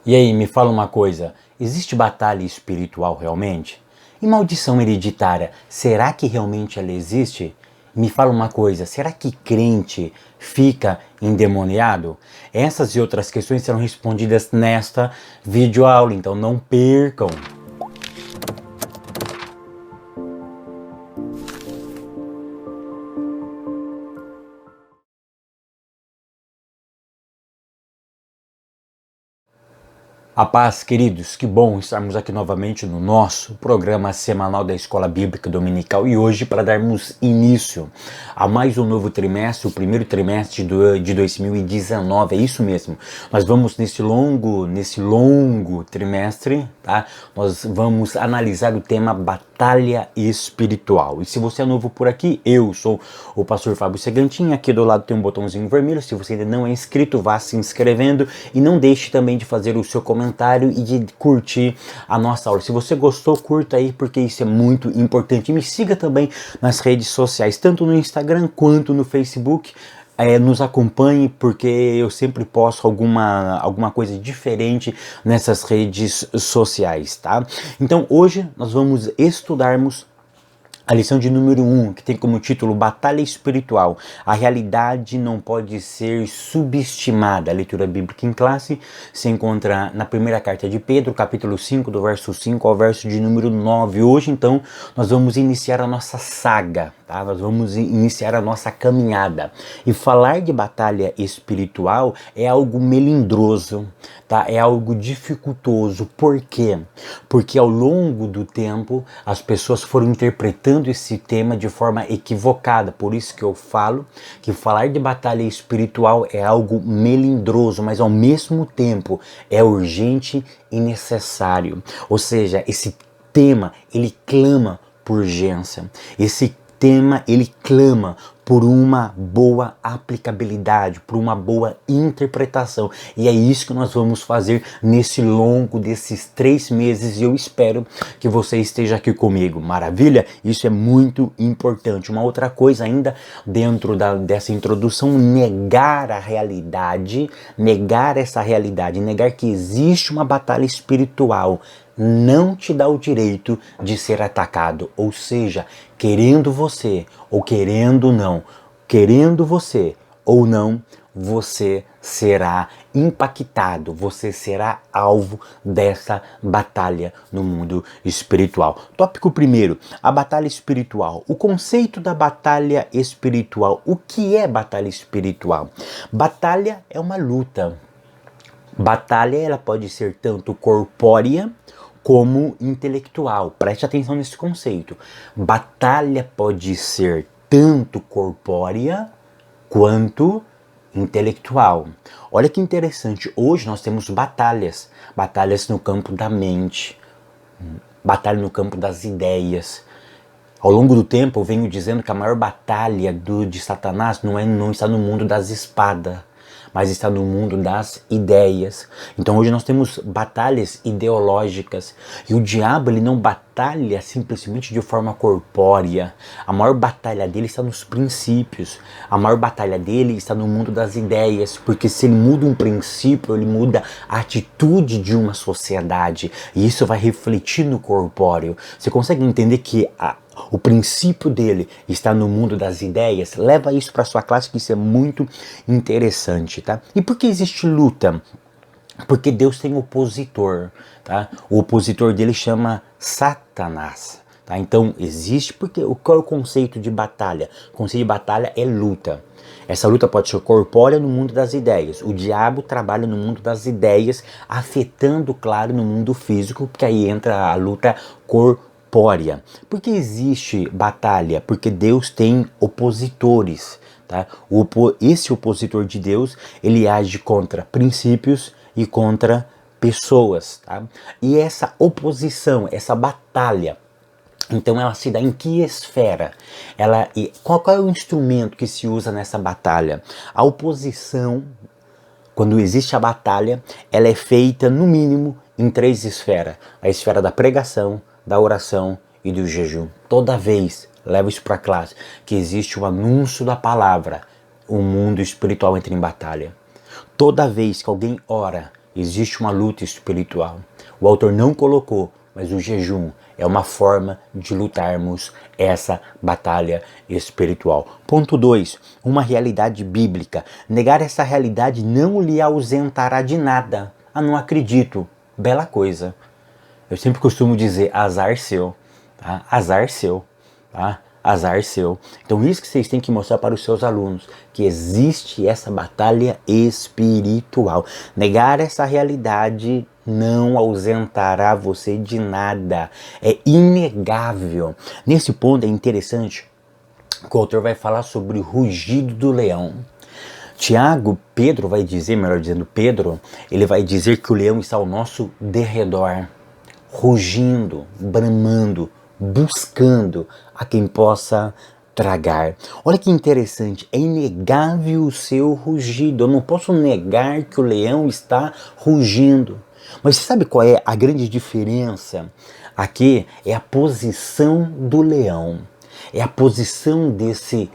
E aí, me fala uma coisa, existe batalha espiritual realmente? E maldição hereditária, será que realmente ela existe? Me fala uma coisa, será que crente fica endemoniado? Essas e outras questões serão respondidas nesta videoaula, então não percam! A paz, queridos, que bom estarmos aqui novamente no nosso programa semanal da Escola Bíblica Dominical e hoje para darmos início a mais um novo trimestre, o primeiro trimestre de 2019, é isso mesmo. Nós vamos nesse longo trimestre, tá? Nós vamos analisar o tema batalha espiritual. E se você é novo por aqui, eu sou o pastor Fábio Segantin, aqui do lado tem um botãozinho vermelho, se você ainda não é inscrito, vá se inscrevendo e não deixe também de fazer o seu comentário e de curtir a nossa aula. Se você gostou, curta aí, porque isso é muito importante. E me siga também nas redes sociais, tanto no Instagram quanto no Facebook. Nos acompanhe, porque eu sempre posto alguma coisa diferente nessas redes sociais, tá? Então hoje nós vamos estudarmos a lição de número 1, que tem como título Batalha Espiritual. A realidade não pode ser subestimada. A leitura bíblica em classe se encontra na primeira carta de Pedro, capítulo 5, do verso 5 ao verso de número 9. Hoje, então, nós vamos iniciar a nossa saga, tá? Nós vamos iniciar a nossa caminhada. E falar de batalha espiritual é algo melindroso, tá? É algo dificultoso. Por quê? Porque ao longo do tempo, as pessoas foram interpretando esse tema de forma equivocada. Por isso que eu falo que falar de batalha espiritual é algo melindroso, mas ao mesmo tempo é urgente e necessário. Ou seja, esse tema, ele clama por urgência. Esse tema, ele clama por uma boa aplicabilidade, por uma boa interpretação. E é isso que nós vamos fazer nesse longo desses 3 meses e eu espero que você esteja aqui comigo. Maravilha? Isso é muito importante. Uma outra coisa ainda dentro dessa introdução, negar a realidade, negar essa realidade, negar que existe uma batalha espiritual não te dá o direito de ser atacado, ou seja, querendo você ou querendo não, querendo você ou não, você será impactado, você será alvo dessa batalha no mundo espiritual. Tópico 1, a batalha espiritual. O conceito da batalha espiritual. O que é batalha espiritual? Batalha é uma luta. Batalha ela pode ser tanto corpórea como intelectual. Preste atenção nesse conceito. Batalha pode ser tanto corpórea quanto intelectual. Olha que interessante, hoje nós temos batalhas. Batalhas no campo da mente, batalha no campo das ideias. Ao longo do tempo eu venho dizendo que a maior batalha de Satanás não está no mundo das espadas, mas está no mundo das ideias. Então hoje nós temos batalhas ideológicas e o diabo ele não batalha simplesmente de forma corpórea. A maior batalha dele está nos princípios. A maior batalha dele está no mundo das ideias, porque se ele muda um princípio, ele muda a atitude de uma sociedade e isso vai refletir no corpóreo. Você consegue entender que o princípio dele está no mundo das ideias? Leva isso para sua classe, que isso é muito interessante, tá? E por que existe luta? Porque Deus tem opositor, tá? O opositor dele chama Satanás, tá? Então existe, porque qual é o conceito de batalha? O conceito de batalha é luta. Essa luta pode ser corpórea no mundo das ideias. O diabo trabalha no mundo das ideias, afetando, claro, no mundo físico, porque aí entra a luta corpórea. Por que existe batalha? Porque Deus tem opositores, tá? Esse opositor de Deus, ele age contra princípios e contra pessoas, tá? E essa oposição, essa batalha, então ela se dá em que esfera? Qual é o instrumento que se usa nessa batalha? A oposição, quando existe a batalha, ela é feita no mínimo em 3 esferas. A esfera da pregação, da oração e do jejum. Toda vez, leva isso para a classe, que existe o anúncio da palavra, o mundo espiritual entra em batalha. Toda vez que alguém ora, existe uma luta espiritual. O autor não colocou, mas o jejum é uma forma de lutarmos essa batalha espiritual. Ponto 2. Uma realidade bíblica. Negar essa realidade não lhe ausentará de nada. Ah, não acredito. Bela coisa. Eu sempre costumo dizer, azar seu. Tá? Azar seu. Tá? Azar seu. Então isso que vocês têm que mostrar para os seus alunos, que existe essa batalha espiritual. Negar essa realidade não ausentará você de nada. É inegável. Nesse ponto é interessante que o autor vai falar sobre o rugido do leão. Pedro vai dizer, melhor dizendo, Pedro, ele vai dizer que o leão está ao nosso derredor, rugindo, bramando, buscando a quem possa tragar. Olha que interessante, é inegável o seu rugido. Eu não posso negar que o leão está rugindo. Mas você sabe qual é a grande diferença? Aqui é a posição do leão. É a posição desse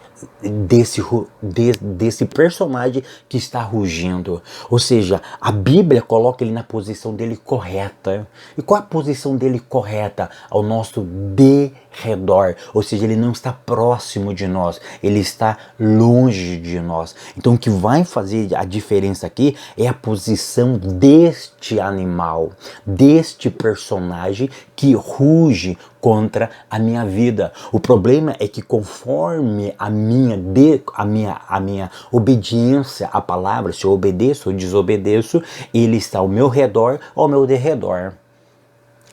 personagem que está rugindo. Ou seja, a Bíblia coloca ele na posição dele correta. E qual é a posição dele correta? Ao nosso derredor. Ou seja, ele não está próximo de nós, ele está longe de nós. Então o que vai fazer a diferença aqui é a posição deste animal, deste personagem que ruge contra a minha vida. O problema é que conforme a minha obediência à palavra, se eu obedeço ou desobedeço, ele está ao meu redor ou ao meu derredor.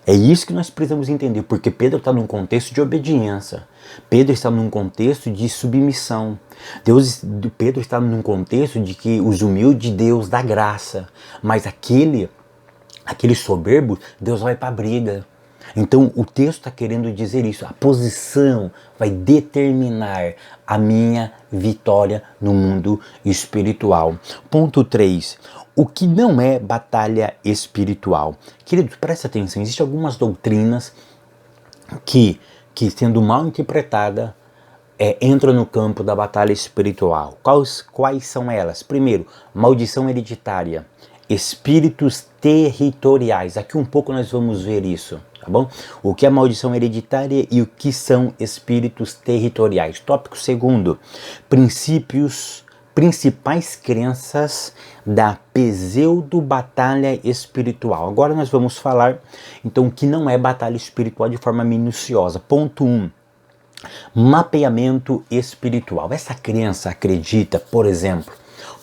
É isso que nós precisamos entender, porque Pedro está num contexto de obediência. Pedro está num contexto de submissão. Pedro está num contexto de que os humildes Deus dá graça, mas aquele soberbo, Deus vai para a briga. Então o texto está querendo dizer isso, a posição vai determinar a minha vitória no mundo espiritual. Ponto 3. O que não é batalha espiritual? Queridos, presta atenção, existem algumas doutrinas que sendo mal interpretada, entra no campo da batalha espiritual. Quais são elas? Primeiro, maldição hereditária, espíritos territoriais. Aqui um pouco nós vamos ver isso, tá bom? O que é maldição hereditária e o que são espíritos territoriais. Tópico segundo, principais crenças da pseudo-batalha espiritual. Agora nós vamos falar, então, o que não é batalha espiritual de forma minuciosa. Ponto 1. Mapeamento espiritual. Essa crença acredita, por exemplo,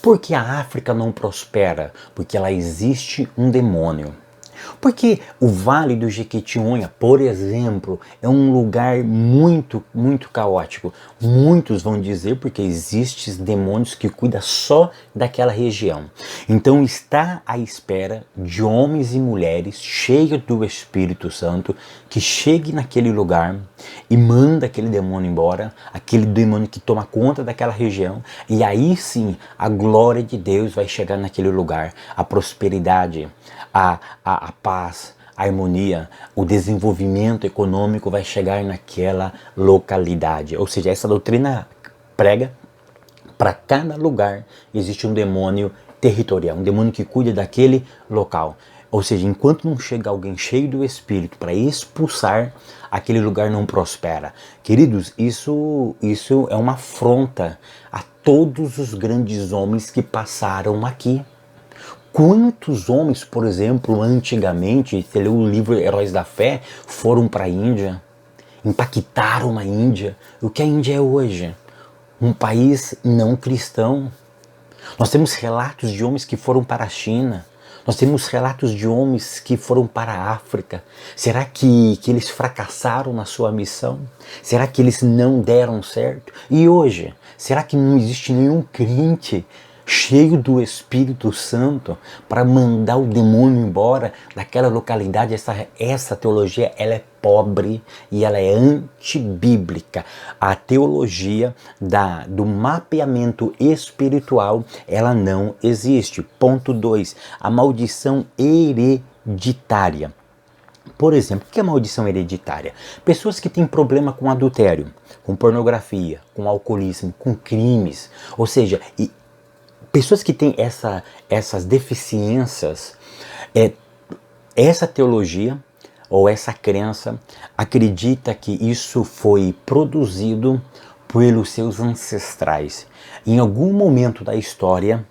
por que a África não prospera? Porque lá existe um demônio. Porque o Vale do Jequitinhonha, por exemplo, é um lugar muito, muito caótico. Muitos vão dizer porque existem demônios que cuidam só daquela região. Então está à espera de homens e mulheres cheios do Espírito Santo que chegue naquele lugar e manda aquele demônio embora, aquele demônio que toma conta daquela região, e aí sim a glória de Deus vai chegar naquele lugar, a prosperidade, a paz, a harmonia, o desenvolvimento econômico vai chegar naquela localidade. Ou seja, essa doutrina prega para cada lugar existe um demônio territorial, um demônio que cuida daquele local. Ou seja, enquanto não chega alguém cheio do Espírito para expulsar, aquele lugar não prospera. Queridos, isso é uma afronta a todos os grandes homens que passaram aqui. Quantos homens, por exemplo, antigamente, você leu o livro Heróis da Fé, foram para a Índia, impactaram a Índia. O que a Índia é hoje? Um país não cristão. Nós temos relatos de homens que foram para a China. Nós temos relatos de homens que foram para a África. Será que eles fracassaram na sua missão? Será que eles não deram certo? E hoje, será que não existe nenhum crente cheio do Espírito Santo para mandar o demônio embora daquela localidade? Essa teologia, ela é pobre e ela é antibíblica. A teologia do mapeamento espiritual, ela não existe. Ponto 2. A maldição hereditária. Por exemplo, o que é maldição hereditária? Pessoas que têm problema com adultério, com pornografia, com alcoolismo, com crimes, ou seja, pessoas que têm essas deficiências, É, essa teologia ou essa crença acredita que isso foi produzido pelos seus ancestrais. Em algum momento da história,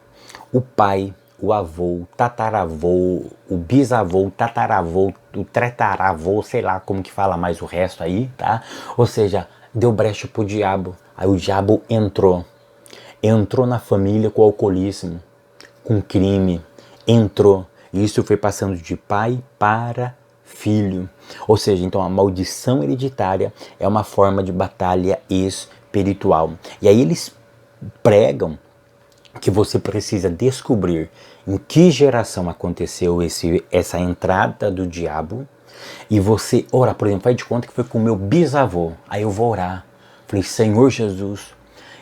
o pai, o avô, o tataravô, o bisavô, o tataravô, o tretaravô, sei lá como que fala mais o resto aí, tá? Ou seja, deu brecha pro diabo. Aí o diabo entrou na família com alcoolismo, com crime, entrou. E isso foi passando de pai para filho. Ou seja, então a maldição hereditária é uma forma de batalha espiritual. E aí eles pregam que você precisa descobrir em que geração aconteceu essa entrada do diabo e você orar. Por exemplo, faz de conta que foi com o meu bisavô. Aí eu vou orar. Falei, Senhor Jesus,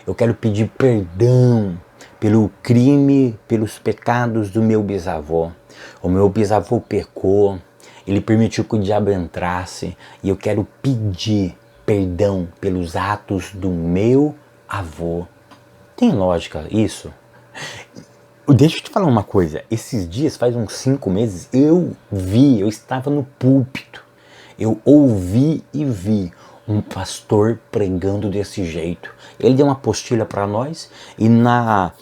eu quero pedir perdão pelo crime, pelos pecados do meu bisavô. O meu bisavô pecou, ele permitiu que o diabo entrasse e eu quero pedir perdão pelos atos do meu avô. Tem lógica isso? Deixa eu te falar uma coisa. Esses dias, faz uns 5 meses, eu estava no púlpito. Eu ouvi e vi um pastor pregando desse jeito. Ele deu uma apostila para nós e na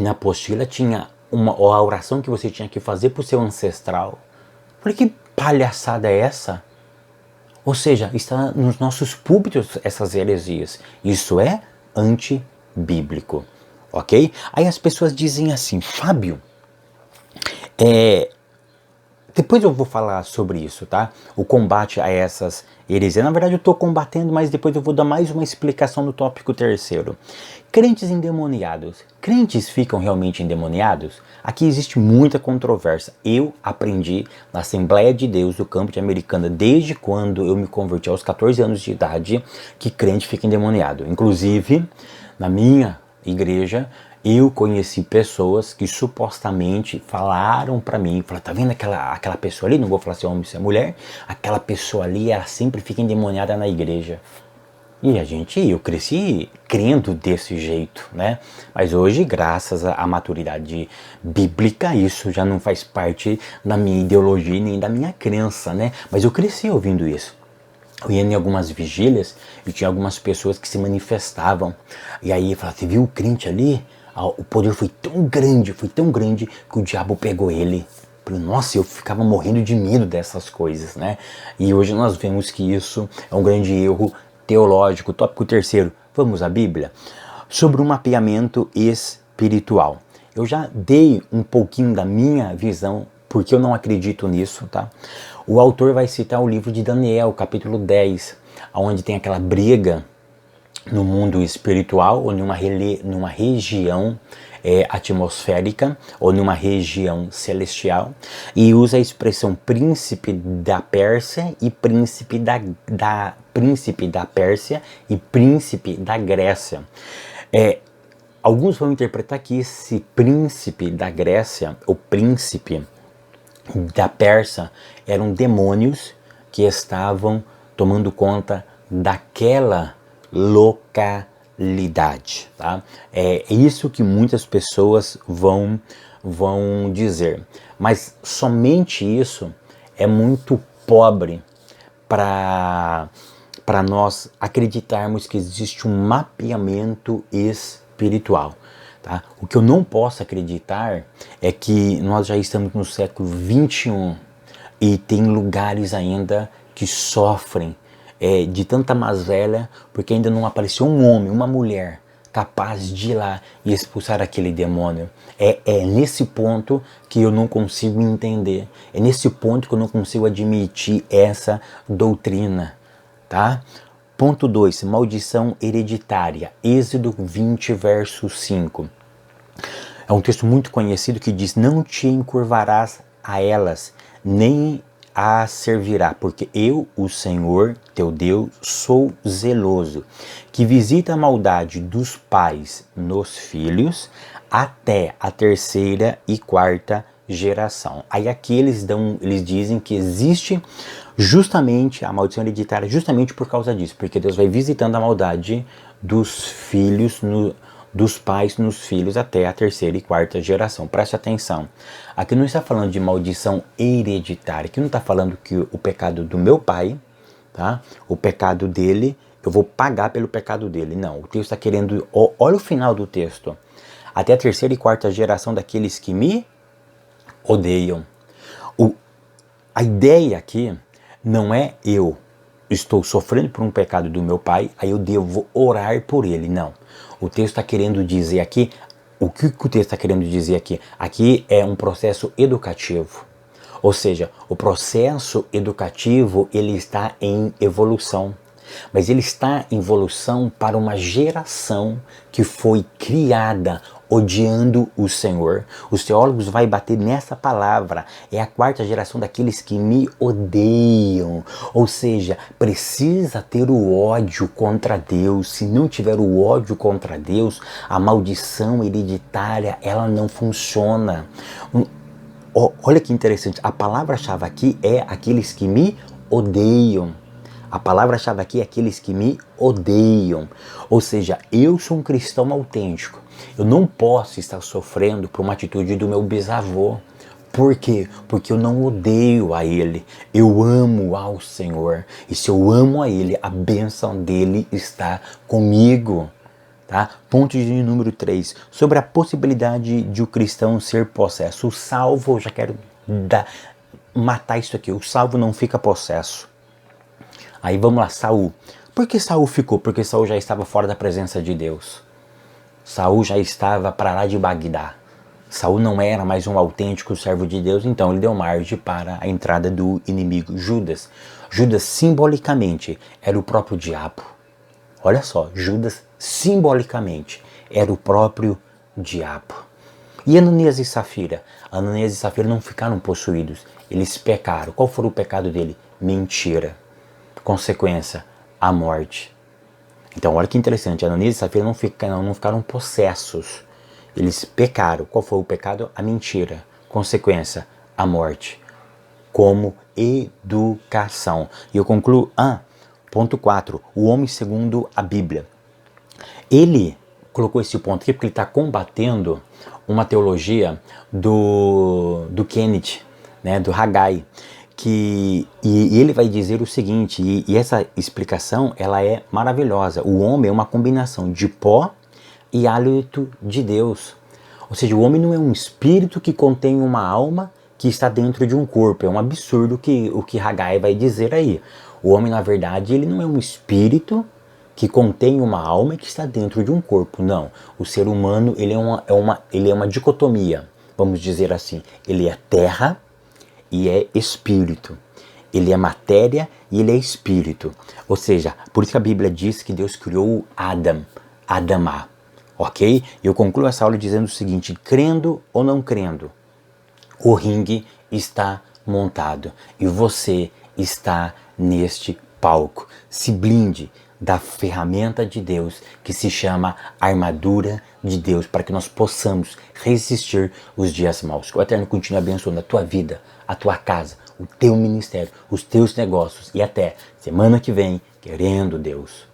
apostila tinha a oração que você tinha que fazer para o seu ancestral. Eu falei, que palhaçada é essa? Ou seja, está nos nossos púlpitos essas heresias. Isso é antibíblico, ok? Aí as pessoas dizem assim, Fábio, depois eu vou falar sobre isso, tá? O combate a essas heresias. Na verdade eu estou combatendo, mas depois eu vou dar mais uma explicação no tópico terceiro. Crentes endemoniados. Crentes ficam realmente endemoniados? Aqui existe muita controvérsia. Eu aprendi na Assembleia de Deus do Campo de Americana, desde quando eu me converti aos 14 anos de idade, que crente fica endemoniado. Inclusive, na minha igreja, eu conheci pessoas que supostamente falaram pra mim, falaram, tá vendo aquela pessoa ali, não vou falar se é homem ou se é mulher, aquela pessoa ali, ela sempre fica endemoniada na igreja. E eu cresci crendo desse jeito, né? Mas hoje, graças à maturidade bíblica, isso já não faz parte da minha ideologia nem da minha crença, né? Mas eu cresci ouvindo isso. Eu ia em algumas vigílias e tinha algumas pessoas que se manifestavam. E aí falava, você viu o crente ali? O poder foi tão grande que o diabo pegou ele. Nossa, eu ficava morrendo de medo dessas coisas, né? E hoje nós vemos que isso é um grande erro teológico. Tópico terceiro, vamos à Bíblia? Sobre o mapeamento espiritual. Eu já dei um pouquinho da minha visão, porque eu não acredito nisso, tá? O autor vai citar o livro de Daniel, capítulo 10, onde tem aquela briga no mundo espiritual ou numa região atmosférica ou numa região celestial, e usa a expressão príncipe da Pérsia e príncipe da Pérsia e príncipe da Grécia. Alguns vão interpretar que esse príncipe da Grécia, o príncipe da Pérsia, eram demônios que estavam tomando conta daquela localidade, tá? É isso que muitas pessoas vão dizer, mas somente isso é muito pobre para nós acreditarmos que existe um mapeamento espiritual. Tá? O que eu não posso acreditar é que nós já estamos no século 21 e tem lugares ainda que sofrem de tanta mazela, porque ainda não apareceu um homem, uma mulher capaz de ir lá e expulsar aquele demônio. É nesse ponto que eu não consigo entender, é nesse ponto que eu não consigo admitir essa doutrina, tá? Ponto 2, maldição hereditária, Êxodo 20, verso 5. É um texto muito conhecido que diz, não te encurvarás a elas, nem a servirá, porque eu, o Senhor, teu Deus, sou zeloso, que visita a maldade dos pais nos filhos, até a 3ª e 4ª geração. Aí aqui eles dizem que existe justamente a maldição hereditária, justamente por causa disso, porque Deus vai visitando a maldade dos filhos dos pais nos filhos até a terceira e quarta geração. Preste atenção. Aqui não está falando de maldição hereditária. Aqui não está falando que o pecado do meu pai, tá? O pecado dele, eu vou pagar pelo pecado dele. Não, o texto está querendo... Olha o final do texto. Até a terceira e quarta geração daqueles que me odeiam. A ideia aqui não é eu estou sofrendo por um pecado do meu pai, aí eu devo orar por ele. Não. O texto está querendo dizer aqui, o que o texto está querendo dizer aqui? Aqui é um processo educativo. Ou seja, o processo educativo, ele está em evolução. Mas ele está em evolução para uma geração que foi criada odiando o Senhor. Os teólogos vão bater nessa palavra. É a quarta geração daqueles que me odeiam. Ou seja, precisa ter o ódio contra Deus. Se não tiver o ódio contra Deus, a maldição hereditária, ela não funciona. Olha que interessante. A palavra-chave aqui é aqueles que me odeiam. A palavra-chave aqui é aqueles que me odeiam. Ou seja, eu sou um cristão autêntico. Eu não posso estar sofrendo por uma atitude do meu bisavô. Por quê? Porque eu não odeio a ele. Eu amo ao Senhor. E se eu amo a ele, a bênção dele está comigo. Tá? Ponto de número 3. Sobre a possibilidade de o cristão ser possesso. O salvo, eu já quero matar isso aqui. O salvo não fica possesso. Aí vamos lá, Saul. Por que Saul ficou? Porque Saul já estava fora da presença de Deus. Saul já estava para lá de Bagdá. Saul não era mais um autêntico servo de Deus, então ele deu margem para a entrada do inimigo Judas. Judas simbolicamente era o próprio diabo. Olha só, Judas simbolicamente era o próprio diabo. E Ananias e Safira? Ananias e Safira não ficaram possuídos, eles pecaram. Qual foi o pecado dele? Mentira. Consequência, a morte. Então, olha que interessante, Ananias e Safira não ficaram possessos. Eles pecaram. Qual foi o pecado? A mentira. Consequência, a morte. Como educação. E eu concluo, ponto 4, o homem segundo a Bíblia. Ele colocou esse ponto aqui porque ele está combatendo uma teologia do Kenneth, né, do Haggai. E ele vai dizer o seguinte, e essa explicação ela é maravilhosa. O homem é uma combinação de pó e hálito de Deus. Ou seja, o homem não é um espírito que contém uma alma que está dentro de um corpo. É um absurdo o que Haggai vai dizer aí. O homem, na verdade, ele não é um espírito que contém uma alma que está dentro de um corpo. Não. O ser humano ele é uma dicotomia, vamos dizer assim. Ele é terra e é espírito. Ele é matéria e ele é espírito. Ou seja, por isso que a Bíblia diz que Deus criou Adamá. Ok? Eu concluo essa aula dizendo o seguinte, crendo ou não crendo, o ringue está montado e você está neste palco. Se blinde da ferramenta de Deus que se chama armadura de Deus, para que nós possamos resistir os dias maus. Que o Eterno continue abençoando a tua vida, a tua casa, o teu ministério, os teus negócios e até semana que vem, querendo Deus.